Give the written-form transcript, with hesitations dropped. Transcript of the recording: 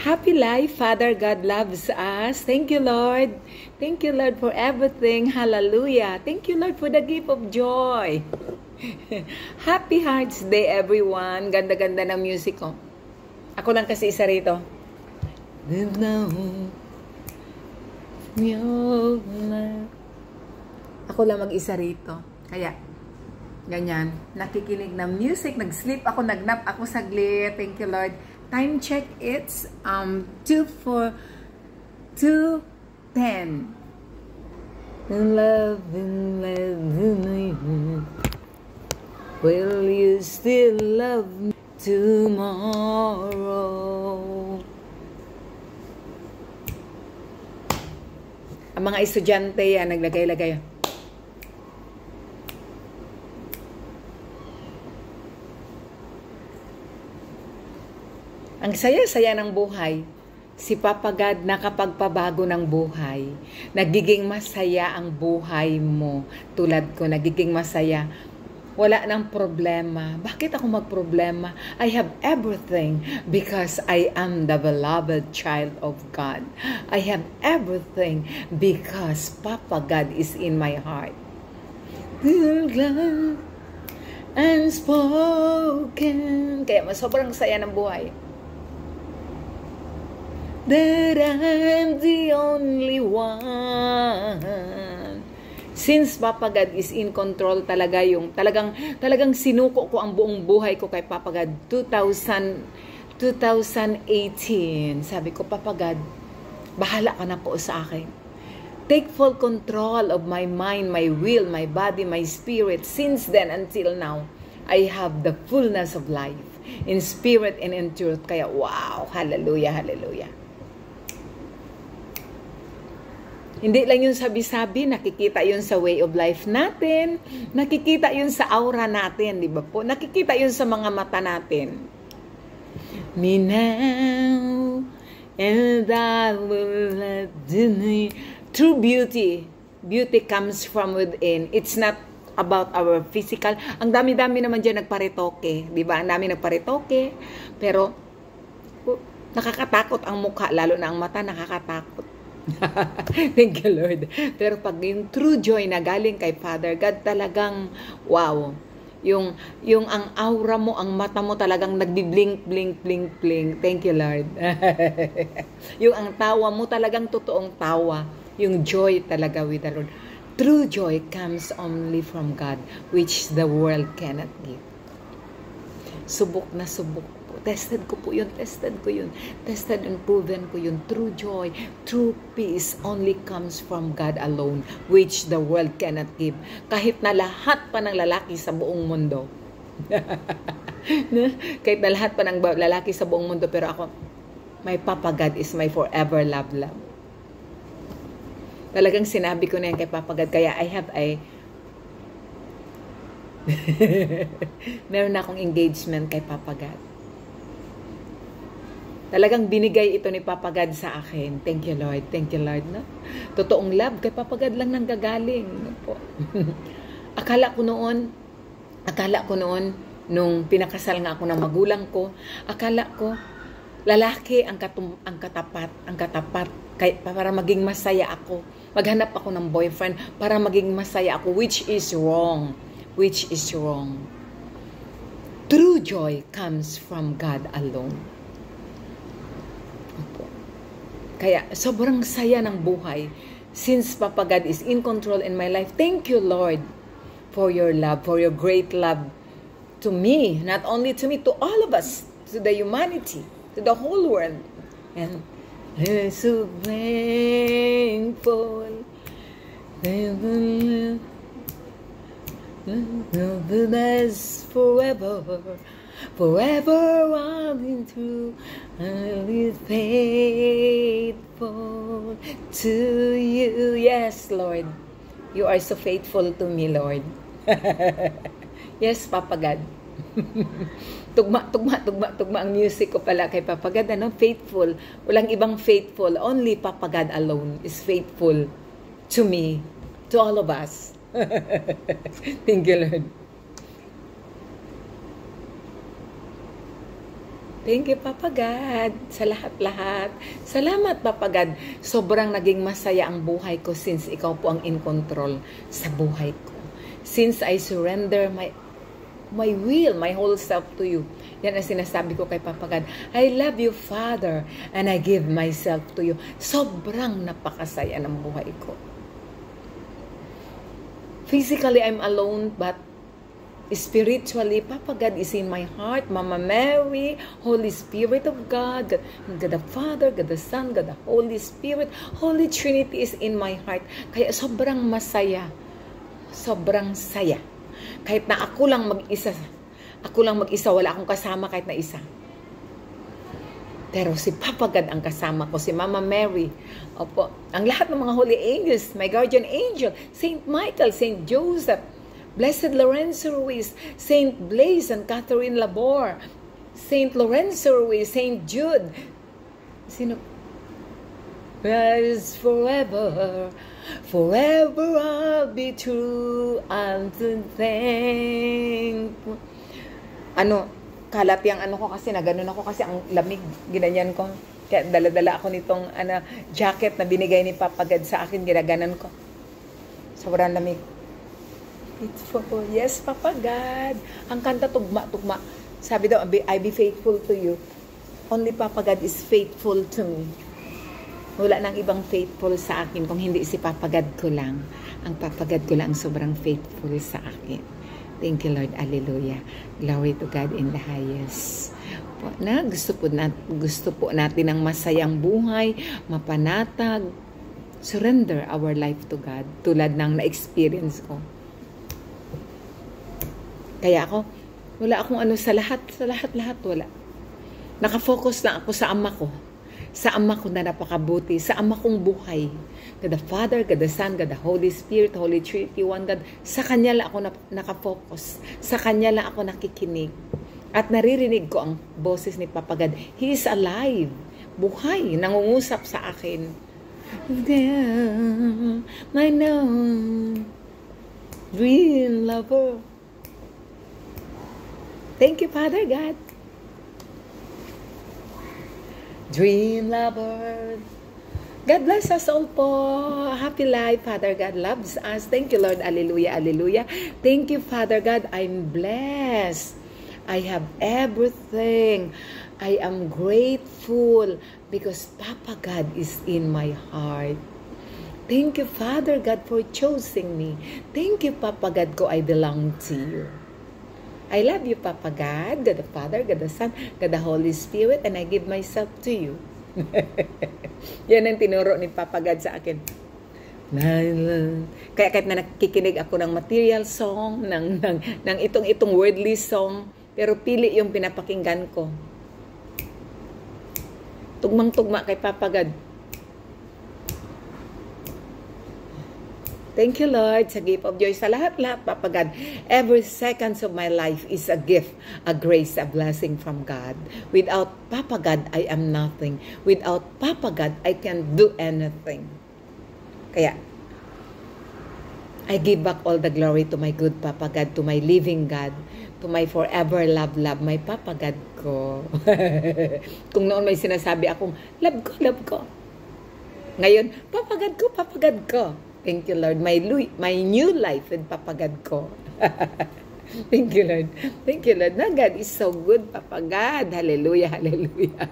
Happy life, Father God loves us. Thank you, Lord. Thank you, Lord, for everything. Hallelujah. Thank you, Lord, for the gift of joy. Happy Hearts Day, everyone. Ganda-ganda ng music ko. Ako lang kasi isa rito. Ako lang mag-isa rito. Kaya, ganyan. Nakikinig ng music. Nag-sleep ako. Nag-nap ako saglit. Thank you, Lord. Time check, it's 2:10. Love and will you still love me tomorrow? Ang mga estudyante yan, naglagay-lagay. Ang saya-saya ng buhay. Si Papa God nakapagpabago ng buhay. Nagiging masaya ang buhay mo. Tulad ko, nagiging masaya. Wala nang problema. Bakit ako magproblema? I have everything because I am the beloved child of God. I have everything because Papa God is in my heart. Unspoken. Kaya sobrang saya ng buhay. That I'm the only one. Since Papa God is in control talaga yung talagang sinuko ko ang buong buhay ko kay Papa God 2018. Sabi ko, Papa God, bahala ka na po sa akin. Take full control of my mind, my will, my body, my spirit. Since then until now, I have the fullness of life in spirit and in truth. Kaya wow, hallelujah, hallelujah. Hindi lang yun sabi-sabi, nakikita yun sa way of life natin, nakikita yun sa aura natin, di ba po? Nakikita yun sa mga mata natin. Me now, and I will let me. True beauty. Beauty comes from within. It's not about our physical. Ang dami-dami naman dyan nagparitoke, di ba? Ang dami nagparitoke, pero nakakatakot ang mukha, lalo na ang mata nakakatakot. Thank you, Lord. Pero pag yung true joy na galing kay Father God, talagang wow. Yung ang aura mo, ang mata mo talagang nagbi-blink, blink, blink, blink. Thank you, Lord. Yung ang tawa mo talagang totoong tawa. Yung joy talaga with the Lord. True joy comes only from God, which the world cannot give. Subok na subok po. Tested ko po yun, tested ko yun. Tested and proven ko yun. True joy, true peace only comes from God alone, which the world cannot give. Kahit na lahat pa ng lalaki sa buong mundo. Kahit na lahat pa ng lalaki sa buong mundo, pero ako, my Papa God is my forever love. Talagang sinabi ko na yan kay Papa God, kaya I have meron na akong engagement kay Papa God. Talagang binigay ito ni Papa God sa akin. Thank you, Lord. Thank you, Lord. No? Totoong love kay Papa God lang nanggagaling. No po. Akala ko noon, nung pinakasal nga ako ng magulang ko, akala ko, lalaki ang katapat, para maging masaya ako. Maghanap ako ng boyfriend para maging masaya ako, which is wrong. Which is wrong. True joy comes from God alone. Opo. Kaya sobrang saya ng buhay since Papa God is in control in my life. Thank you, Lord, for your love, for your great love to me, not only to me, to all of us, to the humanity, to the whole world. And I'm so thankful. The best forever, forever running through. I'll be faithful to you. Yes, Lord. You are so faithful to me, Lord. Yes, Papa God. Tugma ang music ko pala kay Papa God. Ano? Faithful. Walang ibang faithful. Only Papa God alone is faithful to me, to all of us. Thank you, Lord. Thank you, Papa God, sa lahat-lahat. Salamat, Papa God. Sobrang naging masaya ang buhay ko since ikaw po ang in control sa buhay ko. Since I surrender my will, my whole self to you. Yan ang sinasabi ko kay Papa God. I love you, Father, and I give myself to you. Sobrang napakasaya ng buhay ko. Physically, I'm alone, but spiritually, Papa God is in my heart. Mama Mary, Holy Spirit of God, God the Father, God the Son, God the Holy Spirit, Holy Trinity is in my heart. Kaya sobrang masaya. Sobrang saya. Kahit na ako lang mag-isa, wala akong kasama kahit na isa. Pero si Papa God ang kasama ko, si Mama Mary. Opo, ang lahat ng mga holy angels, my guardian angel, Saint Michael, Saint Joseph, Blessed Lorenzo Ruiz, Saint Blaise and Catherine Labor, Saint Lorenzo Ruiz, Saint Jude. Sino? Rise forever, forever I'll be true unto thankful. Kalat yung ko kasi na ganun ako kasi ang lamig, ginanyan ko. Kaya dala-dala ako nitong jacket na binigay ni Papa God sa akin, ginaganan ko. Sobrang lamig. Faithful. Yes, Papa God. Ang kanta tugma-tugma. Sabi daw, I be faithful to you. Only Papa God is faithful to me. Wala nang ibang faithful sa akin kung hindi si Papa God ko lang. Ang Papa God ko lang sobrang faithful sa akin. Thank you, Lord. Hallelujah. Glory to God in the highest. Gusto po natin ng masayang buhay, mapanatag, surrender our life to God. Tulad ng na-experience ko. Kaya wala akong sa lahat, wala. Nakafocus lang ako sa ama ko. Sa ama ko na napakabuti, sa ama kong buhay. God the Father, God the Son, God the Holy Spirit, Holy Trinity, One God. Sa Kanya lang ako nakafocus. Sa Kanya lang ako nakikinig. At naririnig ko ang boses ni Papa God. He is alive. Buhay, nangungusap sa akin. My known dream lover. Thank you, Father God. Dream lover. God bless us all po. Happy life. Father God loves us. Thank you, Lord. Alleluia, alleluia. Thank you, Father God. I'm blessed. I have everything. I am grateful because Papa God is in my heart. Thank you, Father God, for choosing me. Thank you, Papa God, ko I belong to you. I love you, Papa God, God the Father, God the Son, God the Holy Spirit, and I give myself to you. Yan ang tinuro ni Papa God sa akin. Kaya kahit na nakikinig ako ng material song, ng itong worldly song, pero pili yung pinapakinggan ko. Tugmang-tugma kay Papa God. Thank you, Lord, sa gift of joy sa lahat-lahat, Papa God. Every second of my life is a gift, a grace, a blessing from God. Without Papa God, I am nothing. Without Papa God, I can't do anything. Kaya, I give back all the glory to my good Papa God, to my living God, to my forever love, my Papa God ko. Kung noon may sinasabi akong, love ko. Ngayon, Papa God ko, Papa God ko. Thank you, Lord. My new life with Papa God ko. Thank you, Lord. Thank you, Lord. Na God is so good, Papa God. Hallelujah, hallelujah.